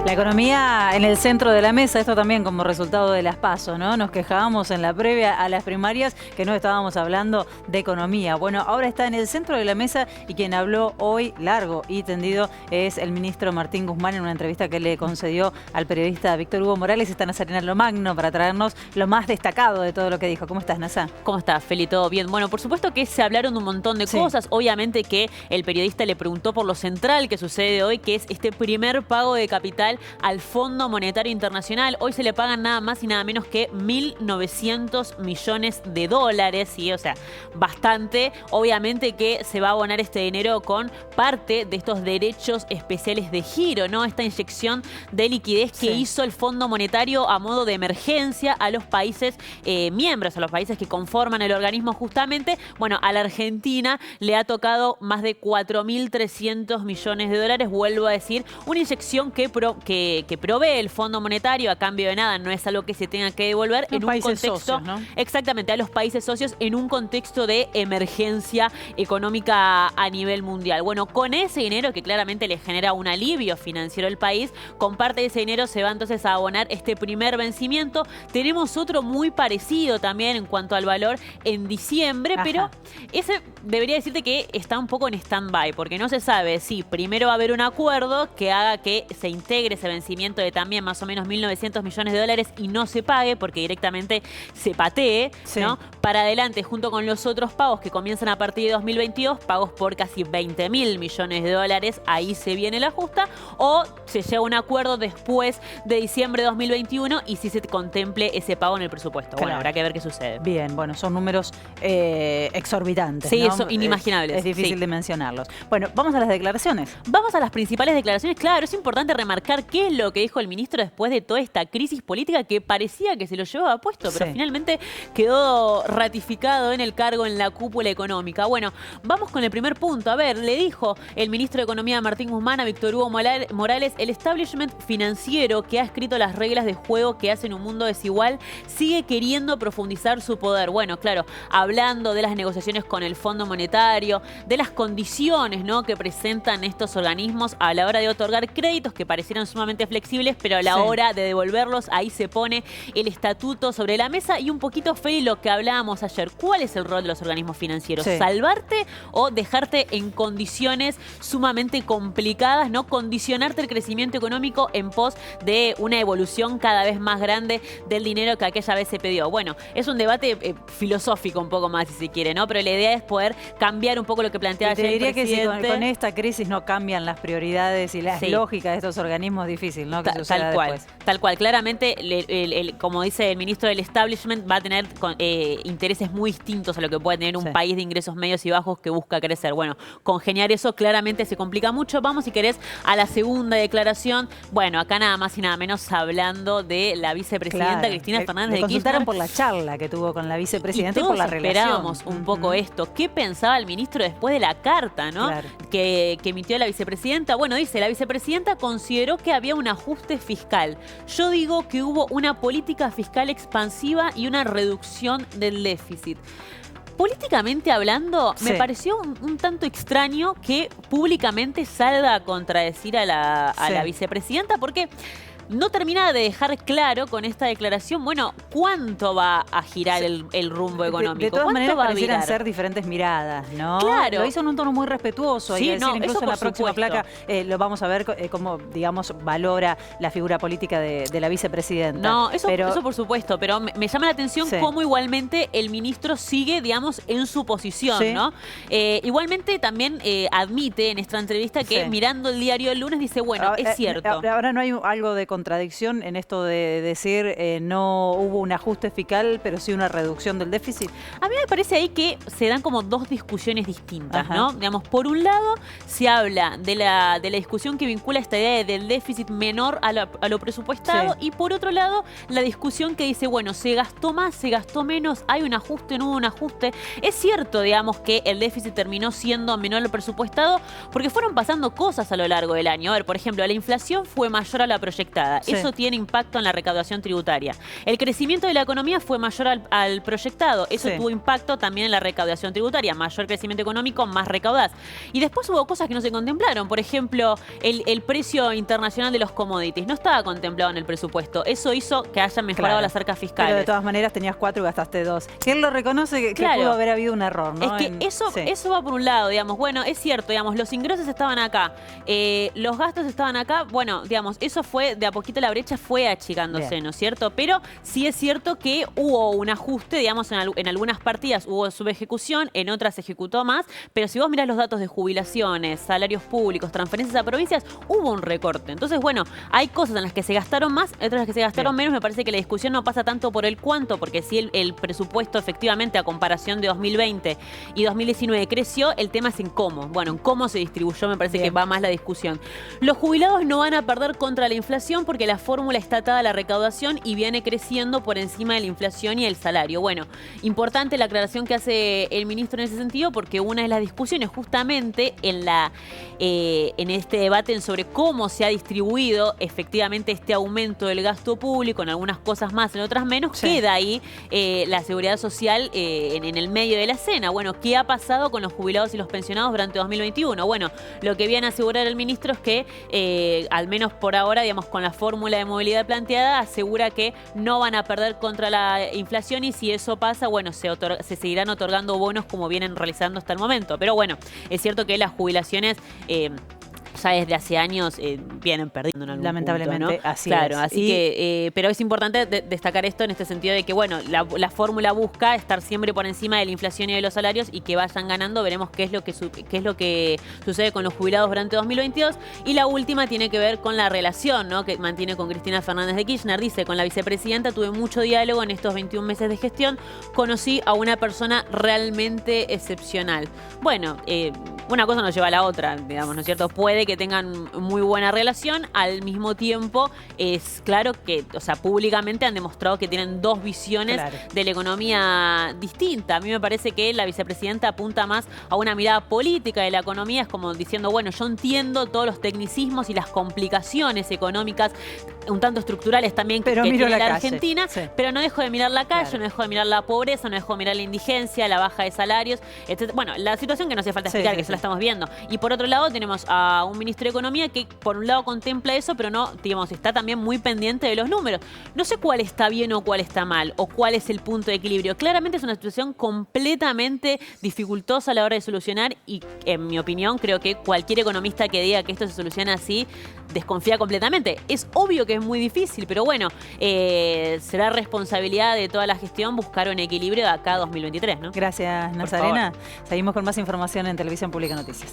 La economía en el centro de la mesa, esto también como resultado de las PASO, ¿no? Nos quejábamos en la previa a las primarias que no estábamos hablando de economía. Bueno, ahora está en el centro de la mesa y quien habló hoy largo y tendido es el ministro Martín Guzmán en una entrevista que le concedió al periodista Víctor Hugo Morales. Está Nazarena Lomagno para traernos lo más destacado de todo lo que dijo. ¿Cómo estás, Nazá? ¿Cómo estás, Feli? ¿Todo bien? Bueno, por supuesto que se hablaron un montón de cosas. Obviamente que el periodista le preguntó por lo central que sucede hoy, que es este primer pago de capital al Fondo Monetario Internacional. Hoy se le pagan nada más y nada menos que 1.900 millones de dólares, ¿sí? O sea, bastante. Obviamente que se va a abonar este dinero con parte de estos derechos especiales de giro, ¿no? Esta inyección de liquidez que hizo el Fondo Monetario a modo de emergencia a los países miembros, a los países que conforman el organismo justamente. Bueno, a la Argentina le ha tocado más de 4.300 millones de dólares, vuelvo a decir, una inyección que provee el Fondo Monetario a cambio de nada, no es algo que se tenga que devolver en un contexto socios, ¿no? Exactamente, a los países socios en un contexto de emergencia económica a nivel mundial. Bueno, con ese dinero que claramente le genera un alivio financiero al país, con parte de ese dinero se va entonces a abonar este primer vencimiento. Tenemos otro muy parecido también en cuanto al valor en diciembre, pero ese debería decirte que está un poco en stand-by, porque no se sabe si primero va a haber un acuerdo que haga que se integre ese vencimiento de también más o menos 1.900 millones de dólares y no se pague porque directamente se patee, ¿no? Para adelante, junto con los otros pagos que comienzan a partir de 2022, pagos por casi 20.000 millones de dólares, ahí se viene la justa, o se llega a un acuerdo después de diciembre de 2021 y si se contemple ese pago en el presupuesto. Bueno, habrá que ver qué sucede. Bien, bueno, son números exorbitantes, sí, ¿no? son inimaginables. Es difícil de mencionarlos. Bueno, vamos a las declaraciones. Vamos a las principales declaraciones. Claro, es importante remarcar qué es lo que dijo el ministro después de toda esta crisis política que parecía que se lo llevaba puesto, pero finalmente quedó ratificado en el cargo en la cúpula económica. Bueno, vamos con el primer punto. A ver, le dijo el ministro de Economía Martín Guzmán a Víctor Hugo Morales: el establishment financiero que ha escrito las reglas de juego que hacen un mundo desigual sigue queriendo profundizar su poder. Bueno, claro, hablando de las negociaciones con el Fondo Monetario, de las condiciones, ¿no?, que presentan estos organismos a la hora de otorgar créditos que parecieran sumamente flexibles, pero a la hora de devolverlos, ahí se pone el estatuto sobre la mesa. Y un poquito, Feli, lo que hablábamos ayer. ¿Cuál es el rol de los organismos financieros? ¿Salvarte o dejarte en condiciones sumamente complicadas, no? Condicionarte el crecimiento económico en pos de una evolución cada vez más grande del dinero que aquella vez se pidió. Bueno, es un debate filosófico un poco más, si se quiere, ¿no? Pero la idea es poder cambiar un poco lo que planteaba ayer el presidente. Te diría que si con esta crisis no cambian las prioridades y las lógicas de estos organismos, difícil, ¿no? Que suceda después. Tal cual. Claramente, como dice el ministro del establishment, va a tener intereses muy distintos a lo que puede tener un país de ingresos medios y bajos que busca crecer. Bueno, congeniar eso claramente se complica mucho. Vamos, si querés, a la segunda declaración. Bueno, acá nada más y nada menos hablando de la vicepresidenta Cristina Fernández de Kirchner. Consultaron por la charla que tuvo con la vicepresidenta y por la relación. Esperábamos un poco esto. ¿Qué pensaba el ministro después de la carta, ¿no?, que emitió la vicepresidenta? Bueno, dice: la vicepresidenta consideró que había un ajuste fiscal. Yo digo que hubo una política fiscal expansiva y una reducción del déficit. Políticamente hablando, me pareció un tanto extraño que públicamente salga a contradecir a la vicepresidenta, porque no termina de dejar claro con esta declaración, bueno, cuánto va a girar el rumbo económico. De todas maneras, parecieran ser diferentes miradas, ¿no? Claro. Lo hizo en un tono muy respetuoso. Sí, decir, incluso en la próxima placa lo vamos a ver cómo, digamos, valora la figura política de la vicepresidenta. No, eso por supuesto, pero me llama la atención cómo igualmente el ministro sigue, digamos, en su posición, ¿no? Igualmente también admite en esta entrevista que mirando el diario el lunes dice, bueno, es cierto. Ahora no hay algo de contradicción en esto de decir no hubo un ajuste fiscal, pero sí una reducción del déficit. A mí me parece ahí que se dan como dos discusiones distintas, ¿no? Digamos, por un lado se habla de la discusión que vincula esta idea del déficit menor a lo presupuestado, y por otro lado la discusión que dice, bueno, se gastó más, se gastó menos, hay un ajuste, no hubo un ajuste. Es cierto, digamos, que el déficit terminó siendo menor a lo presupuestado porque fueron pasando cosas a lo largo del año. A ver, por ejemplo, la inflación fue mayor a la proyectada. proyectada. Sí. Eso tiene impacto en la recaudación tributaria. El crecimiento de la economía fue mayor al proyectado. Eso Sí. tuvo impacto también en la recaudación tributaria. Mayor crecimiento económico, más recaudás. Y después hubo cosas que no se contemplaron. Por ejemplo, el precio internacional de los commodities no estaba contemplado en el presupuesto. Eso hizo que hayan mejorado Claro. las arcas fiscales. Pero de todas maneras tenías 4 y gastaste 2. Que él lo reconoce que Claro. pudo haber habido un error, ¿no? Es que eso va por un lado, digamos. Bueno, es cierto, digamos, los ingresos estaban acá, los gastos estaban acá. Bueno, digamos, eso fue, de a poquito la brecha fue achicándose, Bien. ¿no es cierto? Pero sí es cierto que hubo un ajuste, digamos, en algunas partidas hubo subejecución, en otras se ejecutó más. Pero si vos mirás los datos de jubilaciones, salarios públicos, transferencias a provincias, hubo un recorte. Entonces, bueno, hay cosas en las que se gastaron más, otras en las que se gastaron menos. Me parece que la discusión no pasa tanto por el cuánto, porque si el presupuesto efectivamente a comparación de 2020 y 2019 creció, el tema es en cómo. Bueno, en cómo se distribuyó me parece que va más la discusión. Los jubilados no van a perder contra la inflación porque la fórmula está atada a la recaudación y viene creciendo por encima de la inflación y el salario. Bueno, importante la aclaración que hace el ministro en ese sentido, porque una de las discusiones justamente en este debate sobre cómo se ha distribuido efectivamente este aumento del gasto público, en algunas cosas más, en otras menos, queda ahí la seguridad social en el medio de la escena. Bueno, ¿qué ha pasado con los jubilados y los pensionados durante 2021? Bueno, lo que viene a asegurar el ministro es que, al menos por ahora, digamos, con la fórmula de movilidad planteada, asegura que no van a perder contra la inflación y si eso pasa, bueno, se seguirán otorgando bonos como vienen realizando hasta el momento. Pero bueno, es cierto que las jubilaciones ya desde hace años vienen perdiendo en algún Lamentablemente, punto, ¿no? así claro, es. así que, pero es importante destacar esto en este sentido de que, bueno, la fórmula busca estar siempre por encima de la inflación y de los salarios y que vayan ganando. Veremos qué es lo que sucede con los jubilados durante 2022. Y la última tiene que ver con la relación, ¿no?, que mantiene con Cristina Fernández de Kirchner. Dice, con la vicepresidenta tuve mucho diálogo en estos 21 meses de gestión. Conocí a una persona realmente excepcional. Bueno, una cosa nos lleva a la otra, digamos, ¿no es cierto? Puede que tengan muy buena relación, al mismo tiempo es claro que, o sea, públicamente han demostrado que tienen dos visiones de la economía distinta. A mí me parece que la vicepresidenta apunta más a una mirada política de la economía, es como diciendo, bueno, yo entiendo todos los tecnicismos y las complicaciones económicas un tanto estructurales también que tiene la Argentina, pero no dejo de mirar la calle, no dejo de mirar la pobreza, no dejo de mirar la indigencia, la baja de salarios, etc. Bueno, la situación que no hace falta explicar, que se la estamos viendo. Y por otro lado tenemos a un ministro de Economía que por un lado contempla eso, pero no, digamos, está también muy pendiente de los números. No sé cuál está bien o cuál está mal, o cuál es el punto de equilibrio. Claramente es una situación completamente dificultosa a la hora de solucionar y, en mi opinión, creo que cualquier economista que diga que esto se soluciona así desconfía completamente. Es obvio que es muy difícil, pero bueno, será responsabilidad de toda la gestión buscar un equilibrio de acá a 2023, ¿no? Gracias, Nazarena. Seguimos con más información en Televisión Pública Noticias.